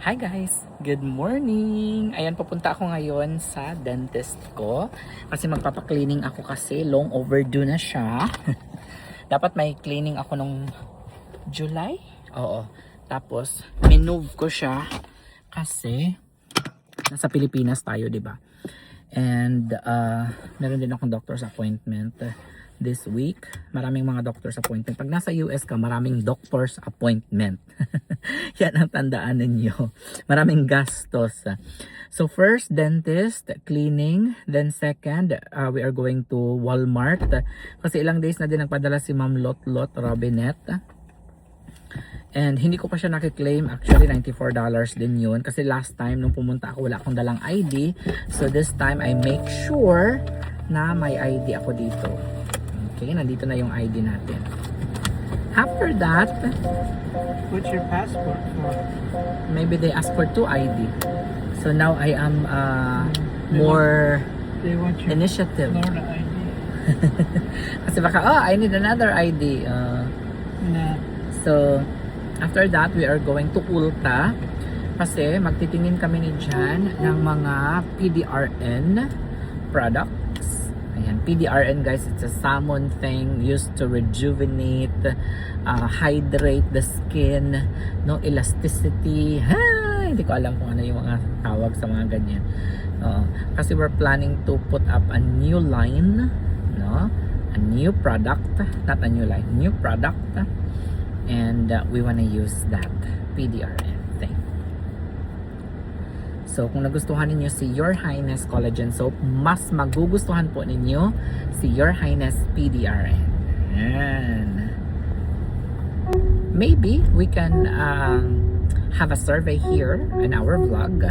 Hi guys! Good morning! Ayan, papunta ako ngayon sa dentist ko kasi magpapakleaning ako kasi long overdue na siya. Dapat may cleaning ako nung July? Oo. Tapos, minove ko siya kasi nasa Pilipinas tayo, di ba? And meron din akong doctor's appointment this week. Maraming mga doctor's appointment. Pag nasa US ka, maraming doctor's appointment. Yan ang tandaan ninyo. Maraming gastos. So first, dentist, cleaning. Then second, we are going to Walmart. Kasi ilang days na din nagpadala si Ma'am Lot Robinette. And hindi ko pa siya nakiklaim. Actually, $94 din yun. Kasi last time, nung pumunta ako, wala akong dalang ID. So this time, I make sure na may ID ako dito. Okay, nandito na yung ID natin. After that, What's your passport for? maybe they ask for 2 ID. So now I am more They want your initiative. Florida ID. Kasi baka, I need another ID. Nah. So, after that, we are going to Ulta. Kasi magtitingin kami ni Jan ng mga PDRN products. Ayan, PDRN guys, it's a salmon thing used to rejuvenate, hydrate the skin, no elasticity. Hindi ko alam kung ano yung mga tawag sa mga ganyan. Kasi we're planning to put up a new line, no? A new product, not a new line, new product. And we wanna use that PDRN thing. So, kung nagustuhan ninyo si Your Highness Collagen Soap, mas magugustuhan po ninyo si Your Highness PDRN. Yan. Maybe we can have a survey here in our vlog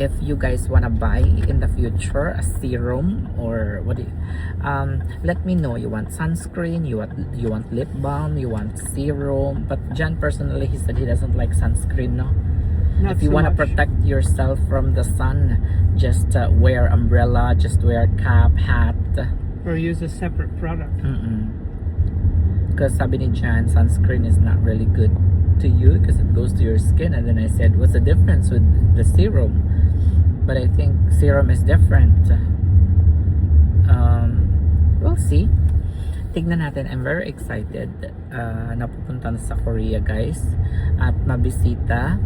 if you guys wanna buy in the future a serum or what do you, let me know. You want sunscreen, you want lip balm, you want serum. But Jan personally, he said he doesn't like sunscreen, no? Not If you so want to much. protect yourself from the sun, just wear umbrella, just wear cap, hat. Or use a separate product. Because sabi ni Jan, sunscreen is not really good to you because it goes to your skin. And then I said, what's the difference with the serum? But I think serum is different. We'll see. Tignan natin. I'm very excited na pupunta na sa Korea, guys. At mabisita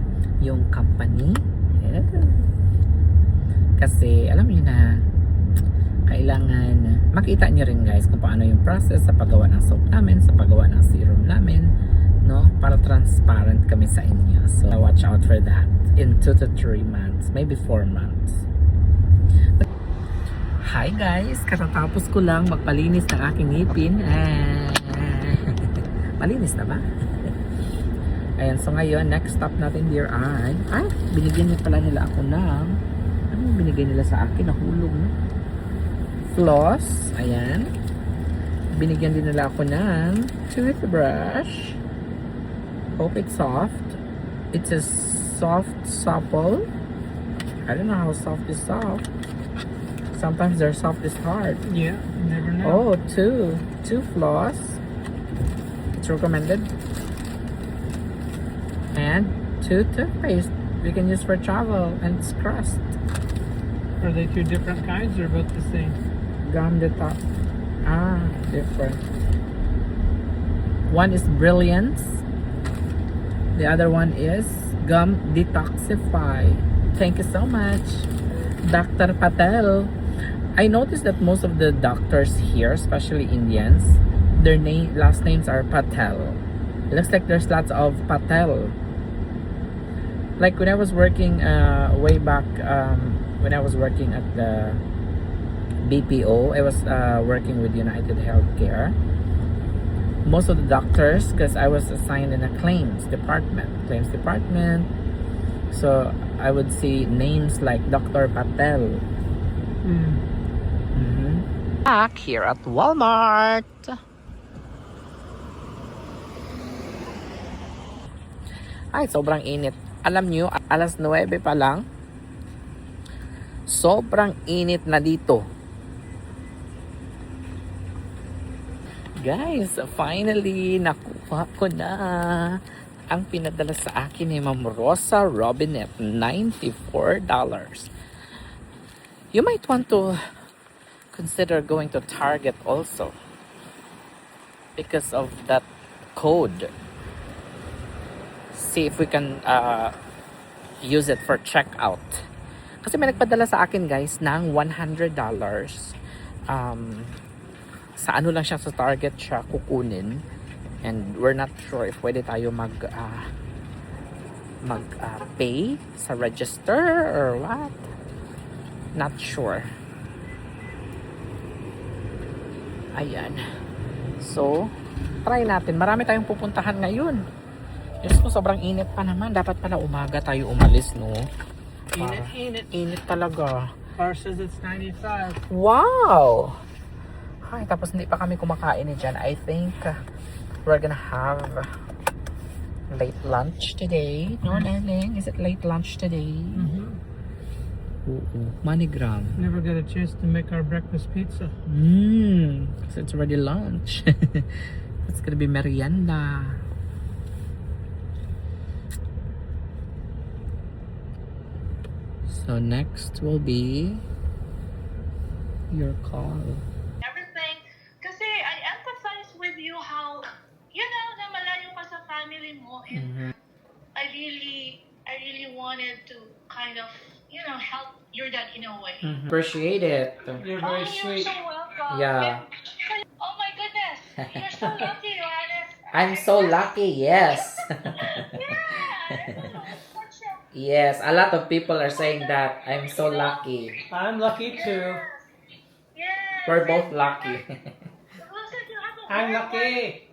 yung company. Yeah. Kasi alam niyo na kailangan makita niyo rin guys kung paano yung process sa paggawa ng soap namin, sa paggawa ng serum namin, no? Para transparent kami sa inyo. So watch out for that in 2 to 3 months, maybe 4 months. Hi guys, katatapos ko lang magpalinis ng aking ngipin. Malinis na ba? Ayan, so ngayon, next stop natin dear ay, binigyan nila pala nila ako ng, ano yung binigyan nila sa akin? Nahulog, no? Floss, ayan. Binigyan din nila ako ng toothbrush. Hope it's soft. It's a soft supple. I don't know how soft is soft. Sometimes their soft is hard. Yeah, you never know. Oh, two floss. It's recommended. And 2 toothpaste we can use for travel, and it's crust. Are they 2 different kinds or both the same? Gum detox. Different. One is Brilliance. The other one is Gum Detoxify. Thank you so much, Dr. Patel. I noticed that most of the doctors here, especially Indians, their last names are Patel. It looks like there's lots of Patel. Like when I was working way back, when I was working at the BPO, I was working with United Healthcare. Most of the doctors, because I was assigned in a claims department, so I would see names like Dr. Patel. Back here at Walmart. Ay, sobrang init. Alam nyo, alas 9 pa lang. Sobrang init na dito. Guys, finally, nakuha ko na ang pinadala sa akin ni Ma'am Rosa Robinet, $94. You might want to consider going to Target also because of that code. See if we can use it for checkout. Kasi may nagpadala sa akin guys ng $100. Sa ano lang siya, sa Target siya kukunin. And we're not sure if pwede tayo pay sa register or what. Not sure. Ayan. So, try natin. Marami tayong pupuntahan ngayon. Diyos ko, sobrang init pa naman. Dapat pala umaga tayo umalis, no? Init talaga. Car says it's 95. Wow! Ay, tapos hindi pa kami kumakain ni Jan. I think we're gonna have late lunch today. No, Neng? Is it late lunch today? Oo. Manigram. Never got a chance to make our breakfast pizza. Because it's already lunch. It's gonna be merienda. So next will be your call. Everything. Kasi I empathize with you how, you know, na malayo ka sa family mo. And I really wanted to kind of, you know, help your dad in a way. Appreciate it. You're Oh, very you're sweet. so welcome. Yeah. And- oh my goodness. You're so lucky, Johannes. I'm so lucky, yes. Yeah. Yes, a lot of people are saying that. I'm so lucky. I'm lucky too. Yes. We're both lucky. Listen, you have a I'm very lucky.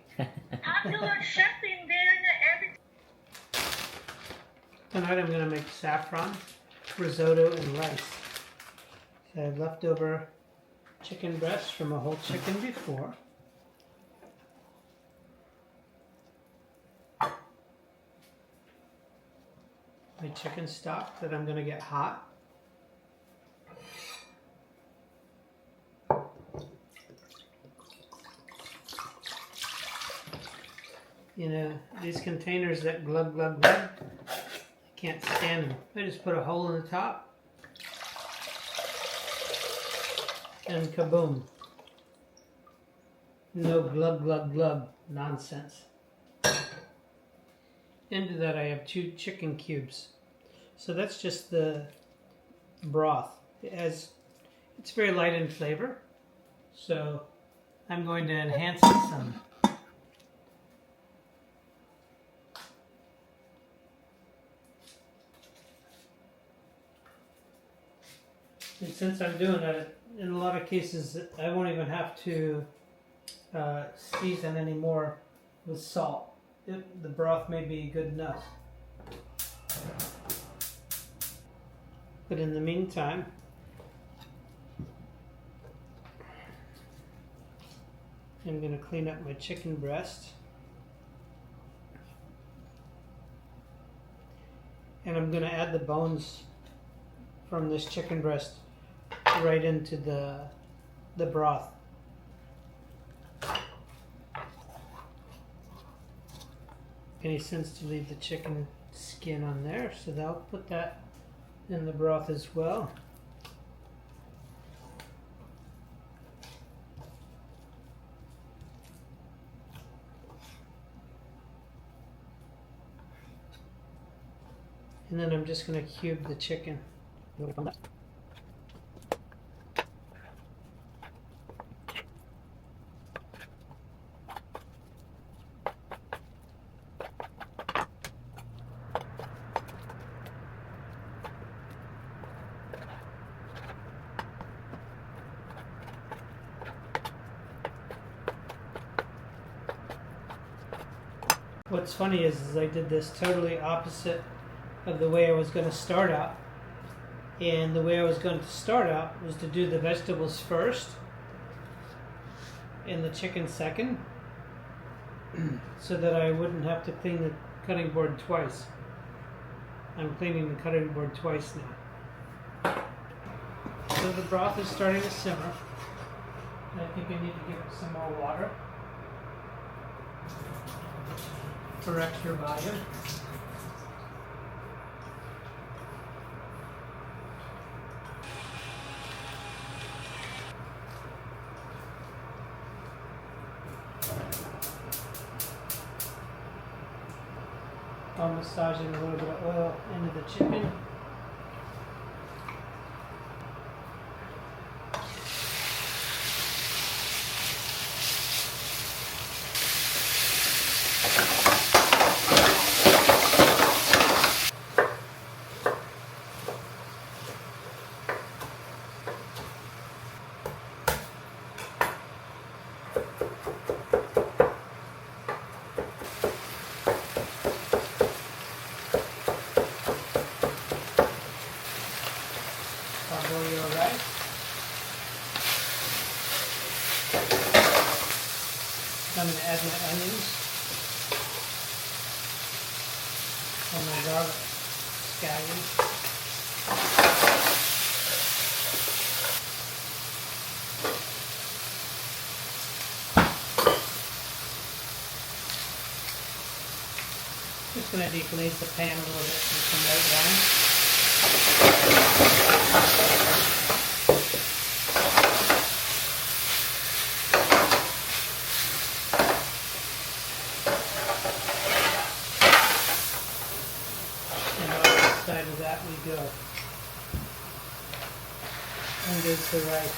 popular chef in there and everything. Tonight I'm going to make saffron, risotto, and rice. So I have leftover chicken breasts from a whole chicken before. My chicken stock that I'm going to get hot. You know, these containers that glug glug glug, I can't stand them. I just put a hole in the top and kaboom. No glug glug glug nonsense. Into that I have 2 chicken cubes. So that's just the broth. It's very light in flavor. So I'm going to enhance it some. And since I'm doing that, in a lot of cases, I won't even have to season anymore with salt. The broth may be good enough. But in the meantime, I'm going to clean up my chicken breast. And I'm going to add the bones from this chicken breast right into the broth. Any sense to leave the chicken skin on there, so I'll put that in the broth as well. And then I'm just going to cube the chicken. What's funny is I did this totally opposite of the way I was going to start out. And the way I was going to start out was to do the vegetables first and the chicken second, so that I wouldn't have to clean the cutting board twice. I'm cleaning the cutting board twice now. So the broth is starting to simmer. I think I need to give it some more water. correct your volume. I'm massaging a little bit of oil into the chicken. Parboiled rice. I'm going to add my onions and my garlic scallions. Just going to deglaze the pan a little bit with some white wine. And on the side of that we go. And there's the rice.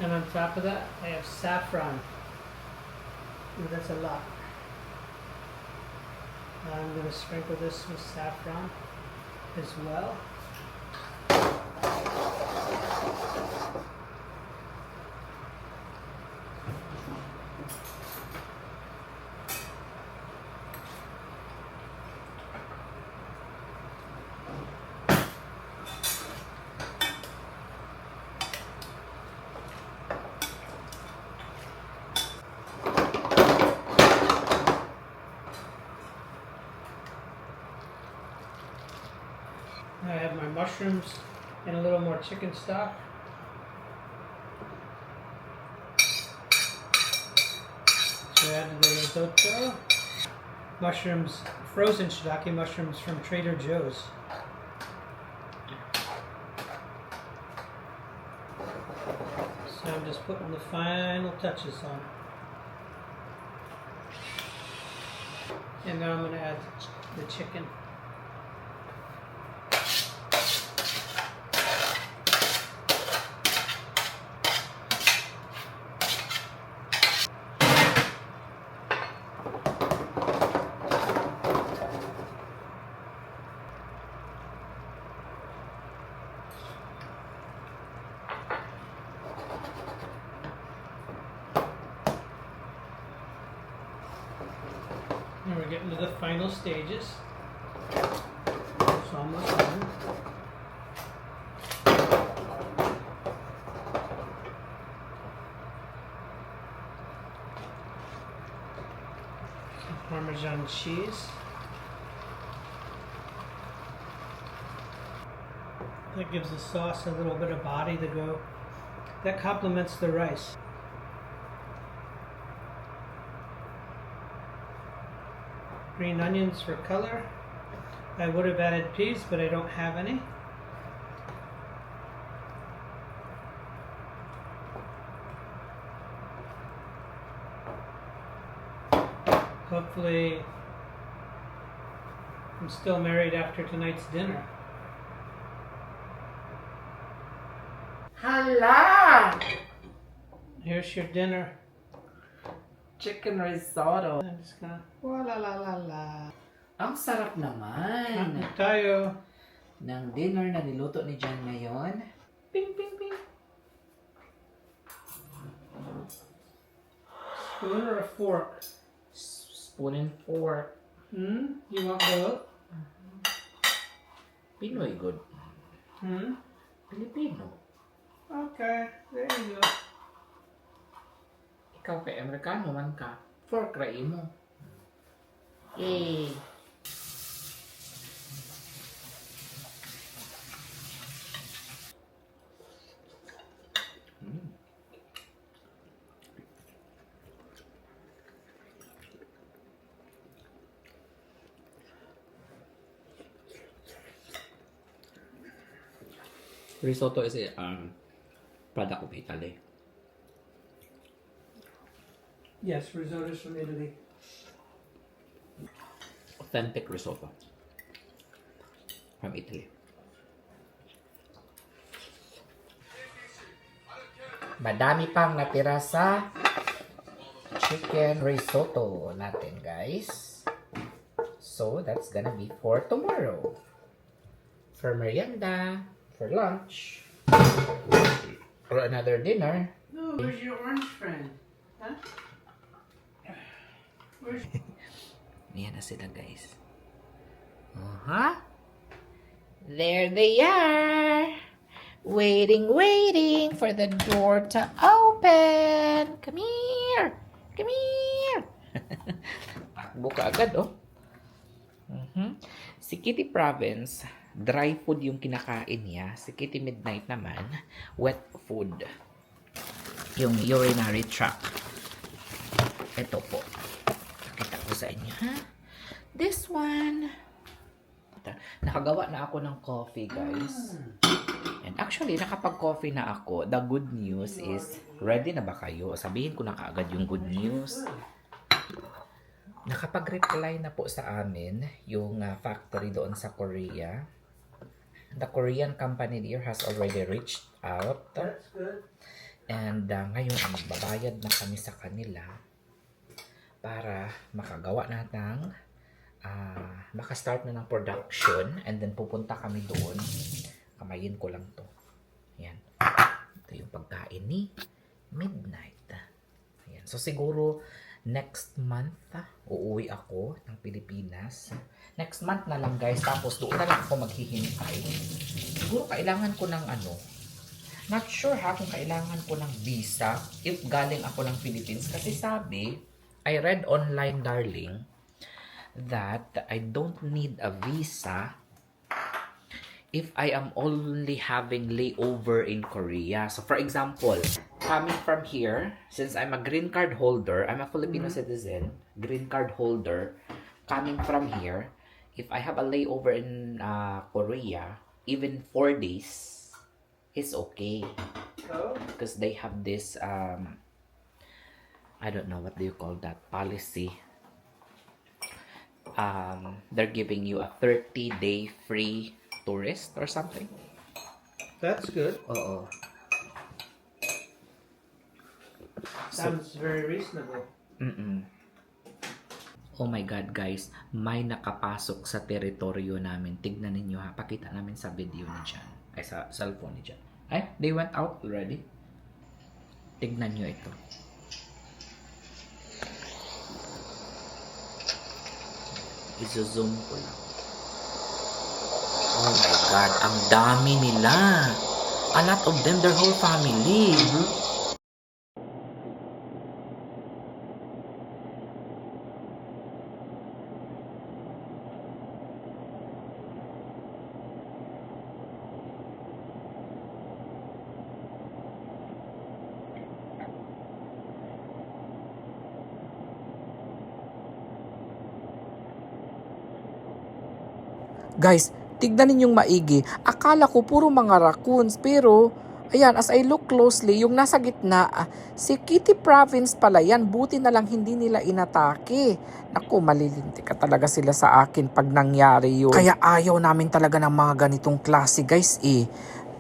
And on top of that, I have saffron. Ooh, that's a lot. I'm going to sprinkle this with saffron as well. I have my mushrooms and a little more chicken stock. So add the risotto. Mushrooms, frozen shiitake mushrooms from Trader Joe's. So I'm just putting the final touches on it. And now I'm going to add the chicken. And we're getting to the final stages. It's almost done. Some Parmesan cheese. That gives the sauce a little bit of body to go. That complements the rice. Green onions for color. I would have added peas, but I don't have any. Hopefully, I'm still married after tonight's dinner. Hala! Here's your dinner. chicken risotto. I'm just gonna, la la la la. Ang sarap naman Tayo. ng dinner na niluto ni Jan ngayon. Ping, ping, ping. Spoon or a fork? Spoon and fork. You want both? Pinoy good. Filipino. Okay, there you go. Ikaw kay Amerikano man ka. Fork rai mo. Yay! Risotto is a product of Italy. Yes, risotto's from Italy. Authentic risotto from Italy. Madami pang natira sa chicken risotto natin, guys. So, that's gonna be for tomorrow. For merienda, for lunch, or another dinner. No, where's your orange friend? Huh? Where's... Ayan na sila, guys. There they are. Waiting, waiting for the door to open. Come here. Come here. Takbo ka agad, oh. Si Kitty Province, dry food yung kinakain niya. Si Kitty Midnight naman, wet food. Yung urinary tract. Ito po. Pakita ko sa inyo, ha? This one. Nakagawa na ako ng coffee, guys. And actually, nakapag-coffee na ako. The good news is, ready na ba kayo? Sabihin ko na kaagad yung good news. Nakapag-reply na po sa amin yung factory doon sa Korea. The Korean company there has already reached out. That's good. And ngayon, magbabayad na kami sa kanila para makagawa na ng makastart na ng production, and then pupunta kami doon. Kamayin ko lang to. Ayan. Ito yung pagkain ni Midnight. Ayan. So siguro next month uuwi ako ng Pilipinas. Next month na lang, guys. Tapos doon na lang ako maghihintay. Siguro kailangan ko ng not sure kung kailangan ko ng visa if galing ako ng Philippines. Kasi sabi, I read online, darling, that I don't need a visa if I am only having layover in Korea. So for example, coming from here, since I'm a green card holder, I'm a Filipino citizen, green card holder, coming from here, if I have a layover in Korea, even 4 days, it's okay. Oh, Because they have this, I don't know, what do you call that, policy. They're giving you a 30-day free tourist or something. that's good. Oo. Sounds very reasonable. Oh my God, guys. May nakapasok sa teritoryo namin. Tignan ninyo, ha. Pakita namin sa video ni Jan. Ay, sa cellphone ni Jan. Ay, they went out already. Tignan nyo ito. I-zoom ko lang. Oh my God, ang dami nila. A lot of them, their whole family. Guys, tignan ninyong maigi. Akala ko puro mga raccoons, pero ayan, as I look closely, yung nasa gitna, si Kitty Province pala yan. Buti na lang hindi nila inatake. Naku, malilinti ka talaga sila sa akin pag nangyari yun. Kaya ayaw namin talaga ng mga ganitong klase, guys, eh.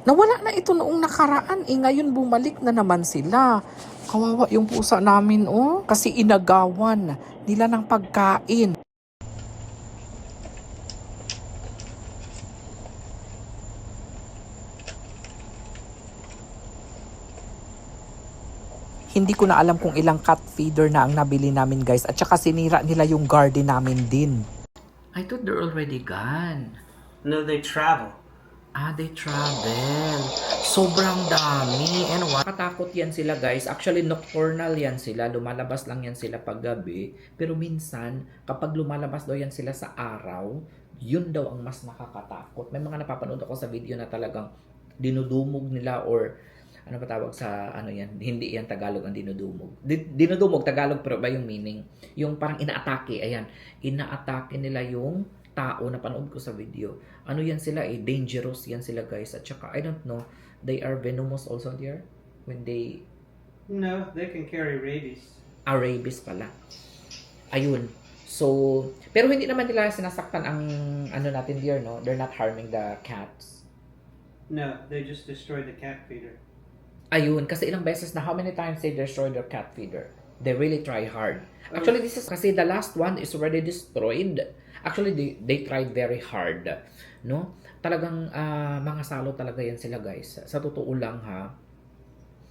Nawala na ito noong nakaraan, ngayon bumalik na naman sila. Kawawa yung pusa namin, oh. Kasi inagawan nila ng pagkain. Hindi ko na alam kung ilang cat feeder na ang nabili namin, guys. At saka sinira nila yung garden namin din. I thought they're already gone. No, they travel. Ah, they travel. Sobrang dami. And what? Katakot yan sila, guys. Actually, nocturnal yan sila. Lumalabas lang yan sila pag gabi. Pero minsan, kapag lumalabas daw yan sila sa araw, yun daw ang mas nakakatakot. May mga napapanood ako sa video na talagang dinudumog nila or ano ba tawag sa ano yan? Hindi yan Tagalog ang dinudumog. Dinudumog, Tagalog, pero ba yung meaning? Yung parang inaatake. Ayan. Inaatake nila yung tao na panood ko sa video. Ano yan sila dangerous yan sila, guys. At saka, I don't know, they are venomous also there when they... No, they can carry rabies. Rabies pala. Ayun. So, pero hindi naman nila sinasaktan ang ano natin there, no? They're not harming the cats. No, they just destroyed the cat feeder. Ayun, kasi ilang beses na how many times they destroy their cat feeder? They really try hard. Actually, this is kasi the last one is already destroyed. Actually, they tried very hard, no? Talagang mga salo talaga yan sila, guys. Sa totoo lang, ha?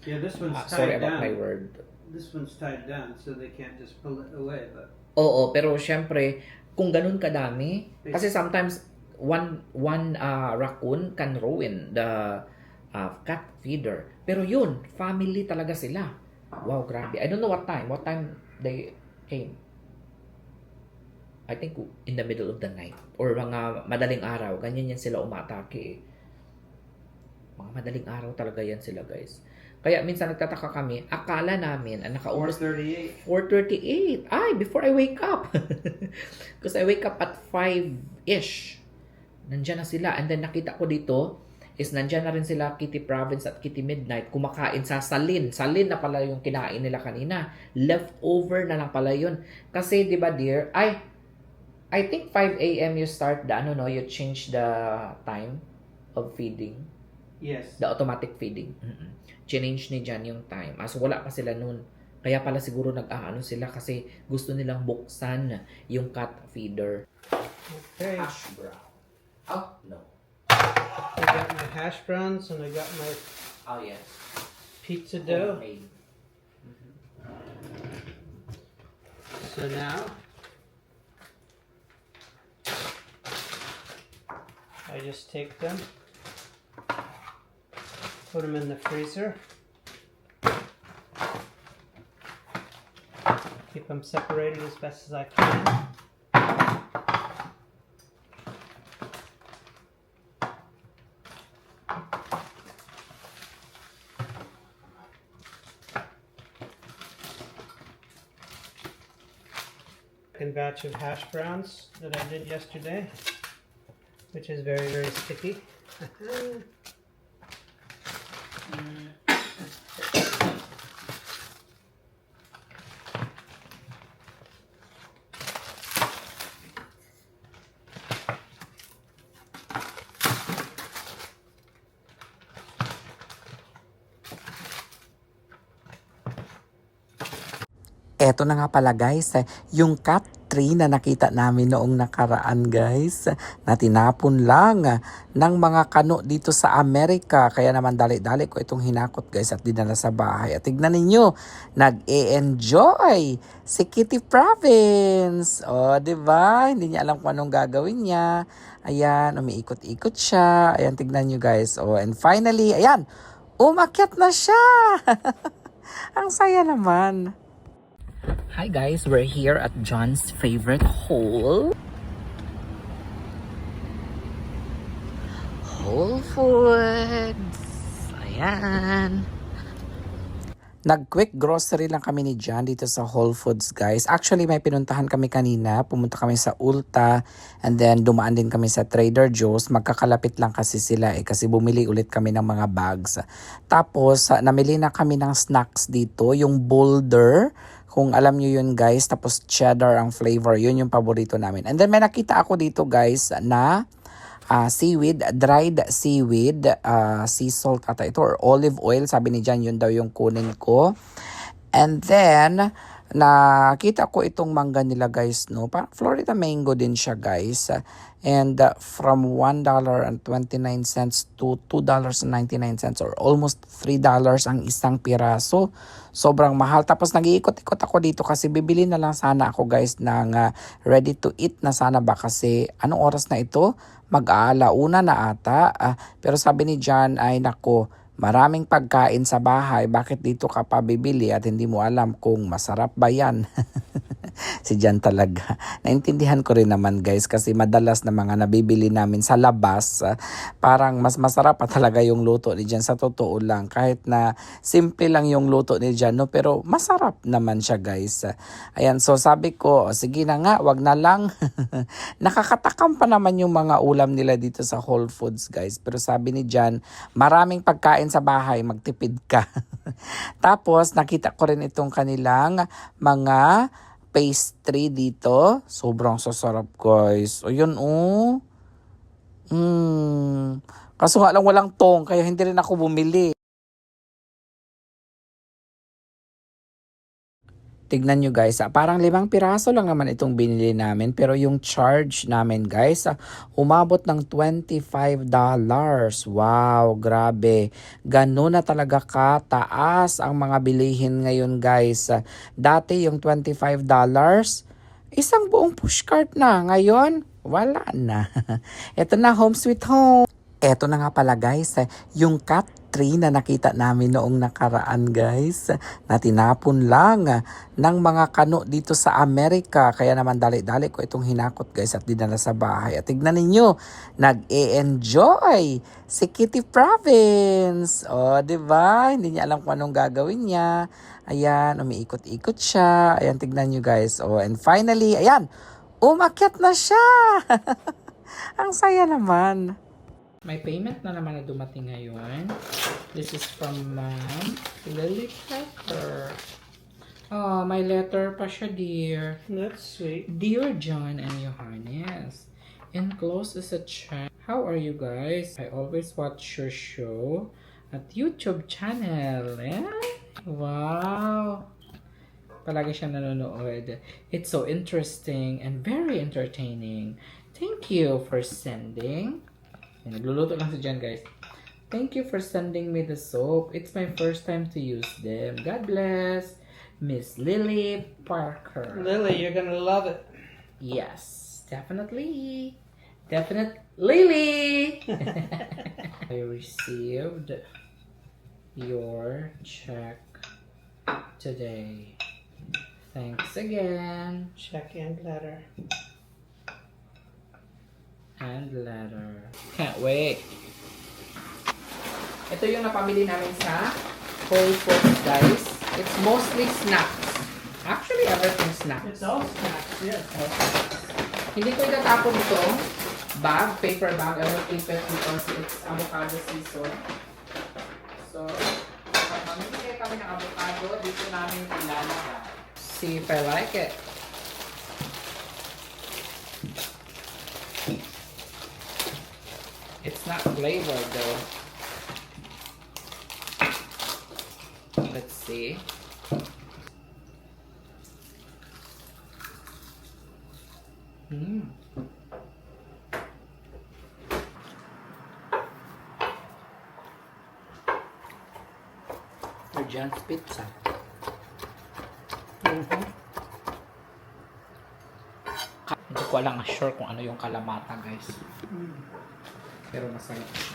Yeah, this one's Sorry tied about my down. word. This one's tied down, so they can't just pull it away. But Oo, pero syempre, kung ganun kadami, kasi sometimes one raccoon can ruin the cat feeder. Pero yun, family talaga sila. Wow, grabe. I don't know what time they came. I think in the middle of the night or mga madaling araw, ganyan yan sila umatake. Mga madaling araw talaga yan sila, guys. Kaya minsan nagtataka kami, akala namin nakaumpis 4:38. 4:38. Ay, before I wake up. Because I wake up at 5-ish. Nandiyan na sila. And then nakita ko dito is nandiyan na rin sila Kitty Province at Kitty Midnight kumakain sa salin. Salin na pala yung kinain nila kanina. Leftover na lang pala yun. Kasi 'di ba dear, I think 5 a.m. you start the you change the time of feeding. Yes. The automatic feeding. Change ni Jan yung time. So wala pa sila noon. Kaya pala siguro nag-aano sila kasi gusto nilang buksan yung cat feeder. Okay. Hash brown. Oh, no. I got my hash browns and I got my Oh, yes. pizza dough. Homemade. So now I just take them, put them in the freezer, keep them separated as best as I can. Second batch of hash browns that I did yesterday, which is very, very sticky. Eto na nga pala, guys, yung cat tree na nakita namin noong nakaraan, guys, na tinapon lang ng mga kano dito sa Amerika. Kaya naman dali-dali ko itong hinakot, guys, at dinala sa bahay. At tignan ninyo, nag-e-enjoy si Kitty Province. O, diba? Hindi niya alam kung anong gagawin niya. Ayan, umiikot-ikot siya. Ayan, tignan nyo, guys. O, and finally, ayan, umakyat na siya. Ang saya naman. Hi guys, we're here at John's favorite hole. Whole Foods. Ayan. Nag-quick grocery lang kami ni John dito sa Whole Foods, guys. Actually, may pinuntahan kami kanina. Pumunta kami sa Ulta and then dumaan din kami sa Trader Joe's. Magkakalapit lang kasi sila kasi bumili ulit kami ng mga bags. Tapos, namili na kami ng snacks dito. Yung Boulder, kung alam nyo yun, guys. Tapos cheddar ang flavor. Yun yung paborito namin. And then may nakita ako dito, guys, na seaweed, dried seaweed, sea salt ata ito or olive oil. Sabi ni Jan, yun daw yung kunin ko. And then, nakita ko itong mangga nila guys, no? Florida mango din siya guys. And from $1.29 to $2.99 or almost $3 ang isang piraso. Sobrang mahal. Tapos nag-iikot-ikot ako dito kasi bibili na lang sana ako guys ng ready to eat na sana ba kasi anong oras na ito? Mag-aalauna na ata. Pero sabi ni John ay nako, maraming pagkain sa bahay, bakit dito ka pa bibili at hindi mo alam kung masarap ba yan? Si Jan talaga. Naintindihan ko rin naman guys kasi madalas na mga nabibili namin sa labas, parang mas masarap pa talaga yung luto ni Jan sa totoo lang. Kahit na simple lang yung luto ni Jan, no? Pero masarap naman siya guys. Ayan, so sabi ko, sige na nga, wag na lang. Nakakatakam pa naman yung mga ulam nila dito sa Whole Foods guys. Pero sabi ni Jan, maraming pagkain sa bahay, magtipid ka. Tapos nakita ko rin itong kanilang mga pastry dito. Sobrang sasarap guys. O yun oh. Kaso nga lang walang tong kaya hindi rin ako bumili. Tignan nyo guys, parang 5 piraso lang naman itong binili namin. Pero yung charge namin guys, umabot ng $25. Wow, grabe. Ganun na talaga kataas ang mga bilihin ngayon guys. Dati yung $25, isang buong pushcart na. Ngayon, wala na. Ito na, home sweet home. Eto na nga pala guys, yung cat tree na nakita namin noong nakaraan guys, na tinapon lang ng mga kano dito sa Amerika. Kaya naman dali-dali ko itong hinakot guys at dinala sa bahay. At tignan ninyo, nag-e-enjoy si Kitty Province. O, diba? Hindi niya alam kung anong gagawin niya. Ayan, umiikot-ikot siya. Ayan, tignan nyo guys. O, and finally, ayan, umakyat na siya. Ang saya naman. May payment na naman na dumating ngayon. This is from Ma'am Lily Pepper. Oh, may letter pa siya, dear. That's sweet. Dear John and Johannes, enclosed is a chat. How are you guys? I always watch your show at YouTube channel. Eh? Wow! Palagi siya nanonood. It's so interesting and very entertaining. Thank you for sending. Nagluluto lang si Jan guys. Thank you for sending me the soap. It's my first time to use them. God bless. Miss Lily Parker. Lily, you're gonna love it. Yes, definitely. Definitely. I received your check today. Thanks again. Check and letter. And letter. Can't wait. Ito yung napamili namin sa Whole Foods, guys. It's mostly snacks. Actually, everything snacks. It's all snacks, yes. Hindi ko itatapon itong bag, paper bag. I will keep it because it's avocado season. So, kapag mamili kami ng avocado, dito namin ilalagay. See if I like it. It's not flavored though. Let's see. Or John's Pizza. Hindi ko lang sure kung ano yung kalamata, guys. Pero masarap siya.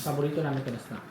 Paborito namin ito na snack.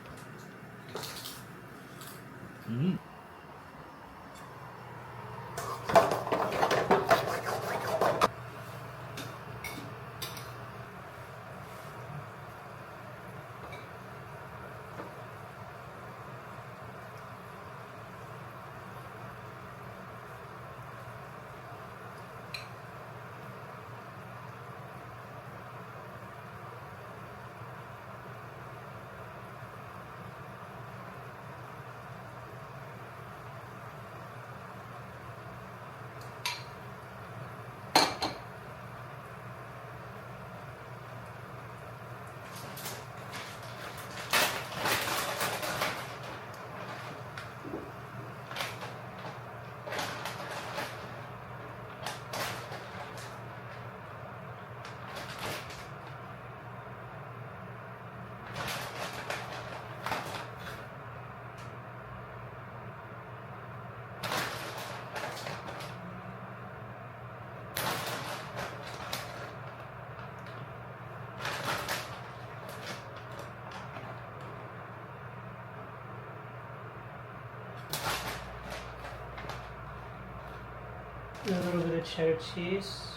A little bit of cheddar cheese.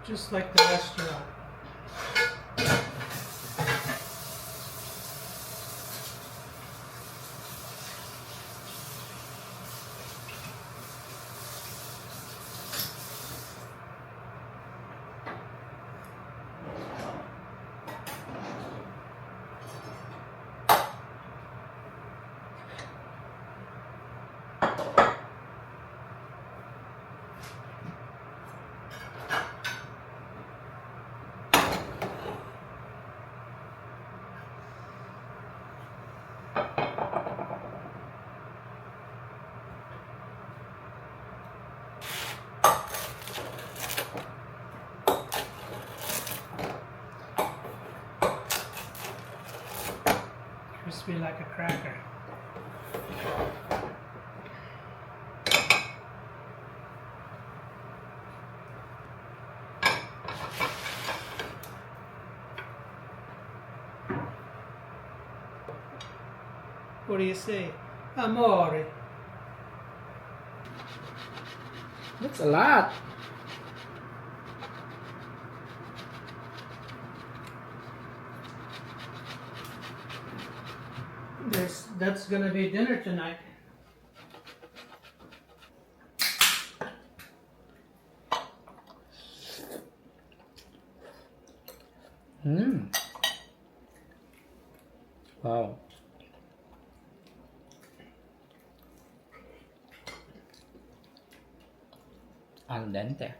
Just like the restaurant. Crispy like a cracker. What do you say? Amore. That's a lot. That's gonna be dinner tonight. Wow. Al dente.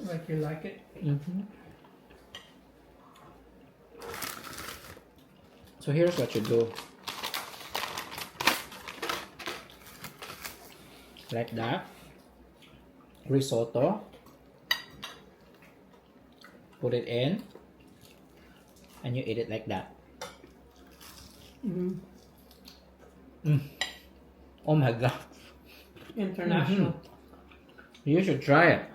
Like you like it? So here's what you do. Like that. Risotto. Put it in. And you eat it like that. Oh my god. International. You should try it.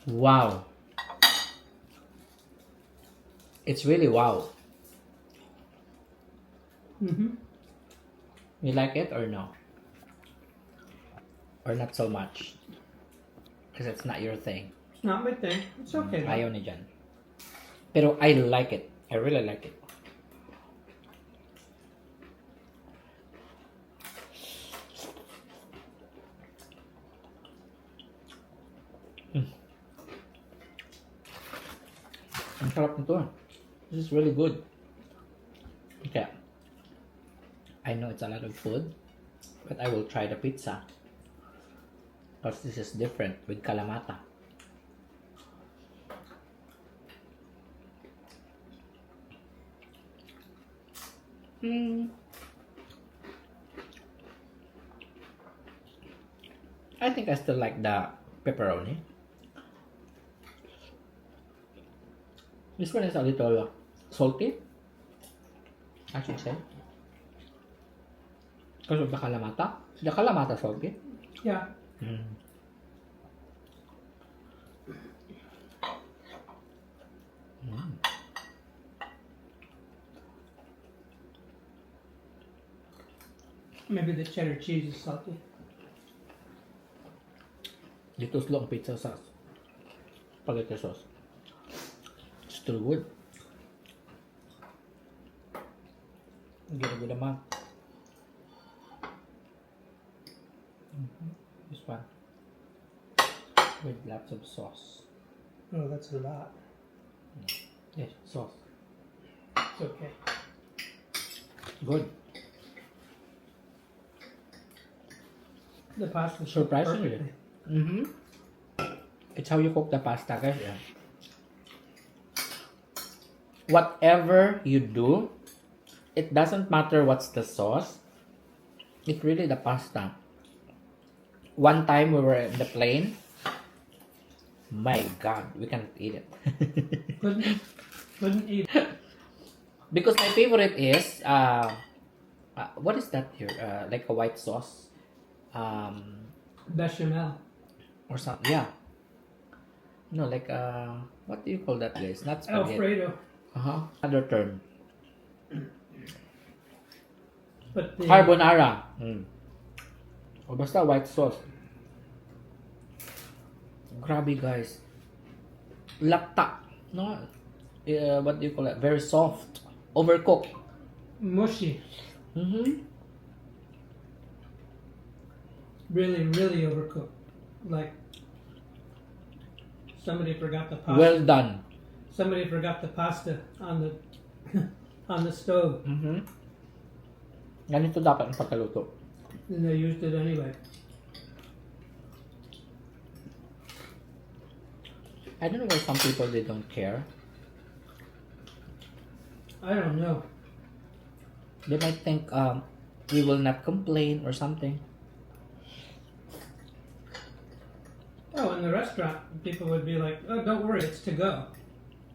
Wow. It's really wow. You like it or no? Or not so much? Because it's not your thing. It's not my thing. It's okay. though. Ayaw ni Jan. Pero I like it. I really like it. Ang sarap nito. This is really good. Okay. I know it's a lot of food, but I will try the pizza. Because this is different with Kalamata. I think I still like the pepperoni. This one is a little salty, I should say. Because of the Kalamata. The Kalamata salty. Yeah. Maybe the cheddar cheese is salty. Dito's long pizza sauce. Spaghetti sauce. Still good. Good naman. This one. With lots of sauce. Oh, that's a lot. Yes, sauce. It's okay. Good. The pasta Surprisingly. It's how you cook the pasta, guys. Yeah. Whatever you do, it doesn't matter what's the sauce. It's really the pasta. One time we were in the plane. My God, we can't eat it. Couldn't eat. Because my favorite is what is that here? Like a white sauce. Bechamel. Or something. Yeah. No, like what do you call that, guys? Not spaghetti. Alfredo. Another term. But the Carbonara. O basta white sauce. Grabe, guys. Lapta. No? What do you call it? Very soft. Overcooked. mushy. Really, really overcooked. Like somebody forgot the pasta. Well done. Somebody forgot the pasta on the on the stove, Ganito dapat ang pagkaluto. and they used it anyway. I don't know why some people they don't care. I don't know. They might think we will not complain or something. Oh, in the restaurant, people would be like, "Oh, don't worry, it's to go."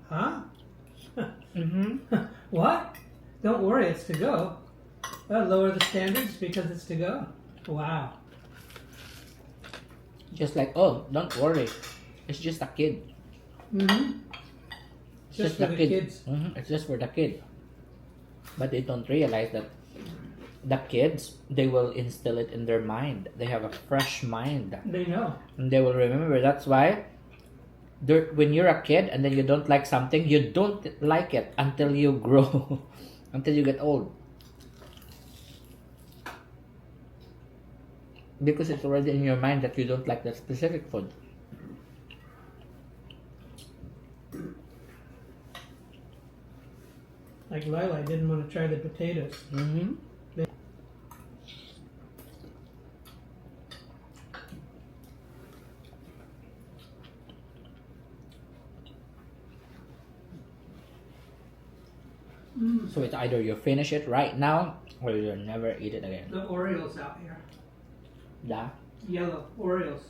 Huh? What? Don't worry, it's to go. Lower the standards because it's to go. Wow. Just like, oh, don't worry. It's just a kid. Just for the kids. It's just for the kid. But they don't realize that the kids, they will instill it in their mind. They have a fresh mind. They know. And they will remember. That's why when you're a kid and then you don't like something, you don't like it until you grow, until you get old. Because it's already in your mind that you don't like that specific food. Like Lila didn't want to try the potatoes. So it's either you finish it right now or you'll never eat it again. The Orioles out here. Yeah. Yellow Orioles.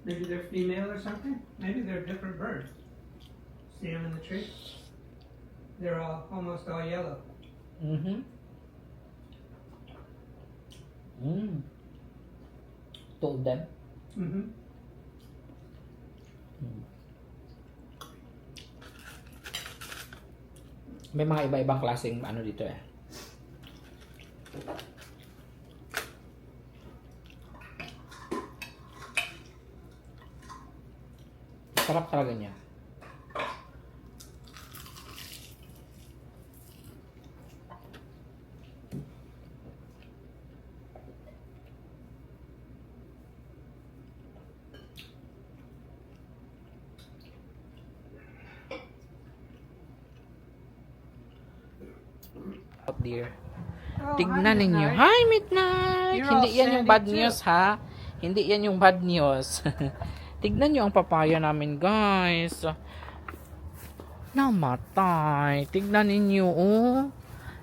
Maybe they're female or something. Maybe they're a different bird. See them in the tree? They're almost all yellow. Told them. May mga iba-ibang klaseng ano dito eh. Sarap talaga niya. dear. Tignan ninyo. Hi, Midnight! You're Hindi all yan yung sandy bad too. news, ha? Hindi yan yung bad news. Tignan nyo ang papaya namin, guys. Namatay. Tignan ninyo, oh.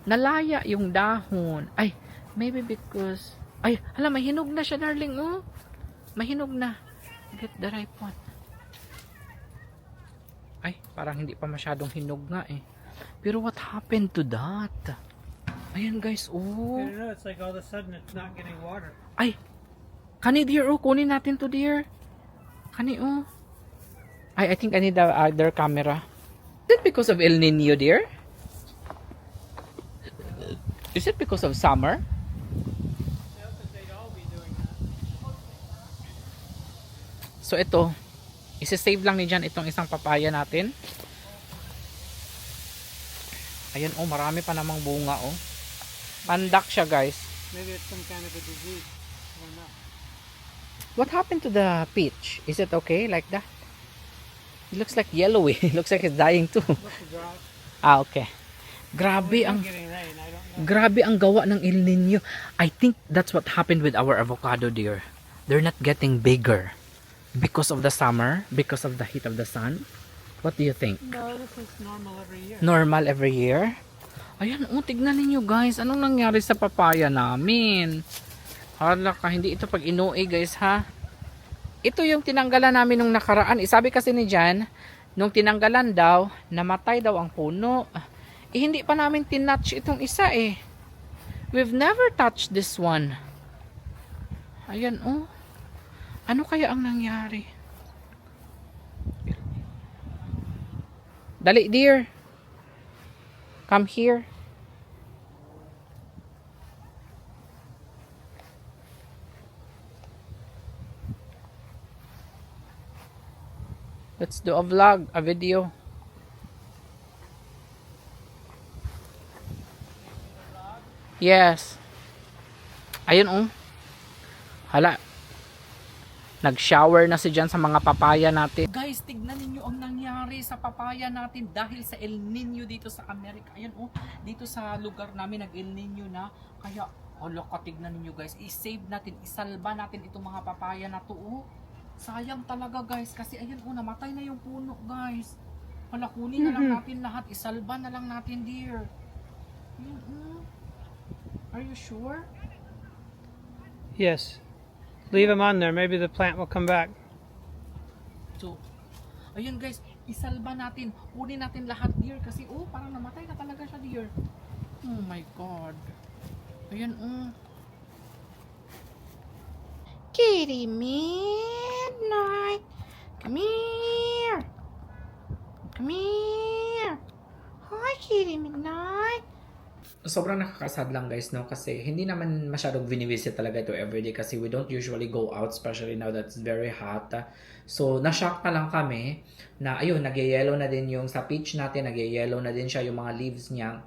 Nalaya yung dahon. Ay, maybe because... Ay, hala, may hinog na siya, darling, oh. May hinog na. Get the right one. Ay, parang hindi pa masyadong hinog nga, eh. Pero what happened to that? Ayan, guys, oh. I don't know, it's like all of a sudden it's not getting water. Ay, kani dear, oh, kunin natin to dear. Kani, oh. I think I need the other camera. Is it because of El Nino, dear? Is it because of summer? Yeah, but they'd all be doing that. So ito, isi-save lang ni Jan itong isang papaya natin. Ayan, oh, marami pa namang bunga, oh. Pandak siya, guys. Maybe it's some kind of a disease. I don't know. What happened to the peach? Is it okay like that? It looks like yellowy. It looks like it's dying too. Look the drought. Ah, okay. We're Grabe ang not getting rain. I don't know. grabe ang gawa ng El Nino. I think that's what happened with our avocado, dear. They're not getting bigger because of the summer, because of the heat of the sun. What do you think? No, this is normal every year. Normal every year? Ayan, oh, tignan ninyo, guys. Anong nangyari sa papaya namin? Hala ka, hindi ito pag inuwi, guys, ha? Ito yung tinanggalan namin nung nakaraan. Sabi kasi ni Jan, nung tinanggalan daw, namatay daw ang puno. Eh, hindi pa namin tinouch itong isa, eh. We've never touched this one. Ayan, oh. Ano kaya ang nangyari? Dali, dear. Come here. Let's do a vlog, a video. Yes. Ayun, oh. Hala. Nag-shower na si Jan sa mga papaya natin. Guys, tignan ninyo ang nangyari sa papaya natin dahil sa El Nino dito sa Amerika. Ayan, oh. Dito sa lugar namin nag-El Nino na. Kaya, tignan ninyo, guys. I-save natin, isalba natin itong mga papaya na to, oh. Sayang talaga, guys, kasi ayan, oh, namatay na yung puno, guys. Hala, kunin na lang natin lahat, isalba na lang natin, dear. Ayan, oh. Are you sure? Yes. Leave them on there. Maybe the plant will come back. So, ayun, guys, isalba natin. Kunin natin lahat, dear, kasi, oh, parang namatay na talaga siya, dear. Oh my God. Ayan, oh. Kitty Midnight. Come here. Come here. Hi, Kitty Midnight. Sobrang nakakasad lang, guys, no? Kasi hindi naman masyadong vinivisit talaga ito everyday kasi we don't usually go out, especially now that it's very hot. So, na-shock na lang kami na, ayun, nag-yellow na din yung sa peach natin, nag-yellow na din siya yung mga leaves niya.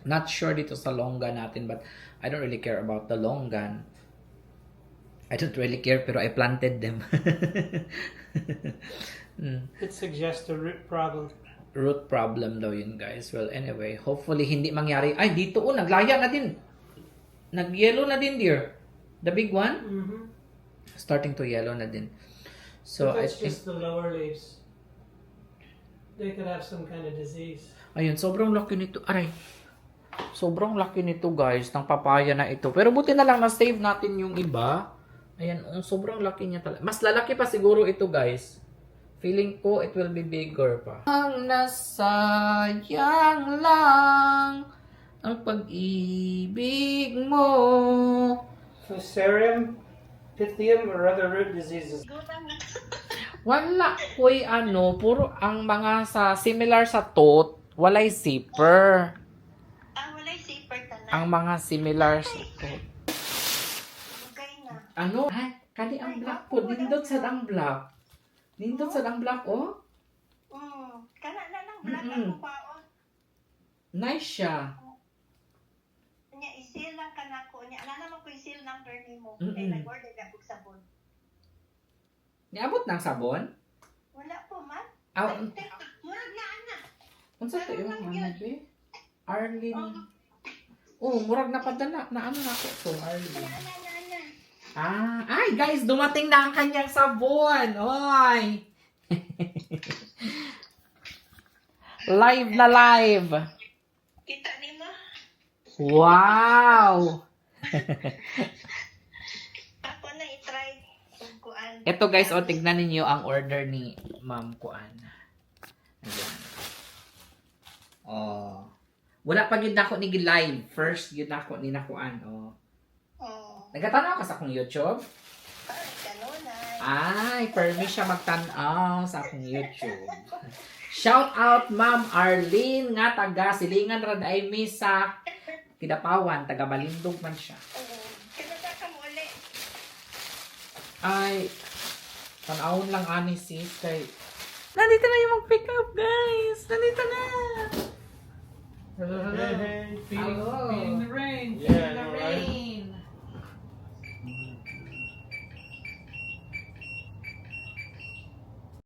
Not sure dito sa longan natin, but I don't really care about the longan. I don't really care, pero I planted them. It suggests a root problem. Root problem daw yun, guys. Well, anyway, hopefully hindi mangyari. Ay, dito, oh, naglaya na din. Nag-yellow na din, dear. The big one? Mm-hmm. Starting to yellow na din. So, If I it's think, just the lower leaves, they could have some kind of disease. ayun, sobrang laki nito. Aray. Sobrang laki nito, guys, ng papaya na ito. Pero buti na lang na-save natin yung iba. Ayan, oh, sobrang laki niya talaga. Mas lalaki pa siguro ito, guys. Feeling ko, it will be bigger pa. Ang nasayang lang ang pag-ibig mo. Fusarium, Pythium, or other root diseases. Wala ko'y ano, puro ang mga sa similar sa tot, walay zipper. Walay zipper ka na. Ang mga similar sa tot. Lugay na. Ano? Ay, kani ang black po. Nindot sa ang black. Nindot sa ang black, oh. Kana na lang black Mm-mm. ako paon. Nice siya. Nya isil lang kanako. Nya ana naman ko isil number nimo. Mm-mm. Kay nag-order ka og sabon. Niabot ng sabon? Wala po man. Ah, Murag na ana. unsa to yung ano, be? Arlene. Oh, murag napadala. Na ano na ako to, Arlene. Ana. Ay guys, dumating na ang kanyang sabon. Oy. Live na live. Kita ni mo? Wow. Ako na i-try. Kuan. Ito guys, o tignan ninyo ang order ni Ma'am Kuan. Ayan. Oh. Wala pa yun na ako ni live. First yun na ako ni nakuan. Oh. Oh. Nagatanaw ka sa akong YouTube? Ay, kanunay. Ay, permi siya magtanaw sa akong YouTube. Shout out Ma'am Arlene nga taga Silingan Rad ay Misa Kidapawan, taga Balindog man siya. Kinada ka mo ulit. Ay, tanawon lang ani sis kay nandito na yung mag-pick up guys. Nandito na. Hey, feeding, Hello. feeding the rain. Yeah, feeding the no, rain. right?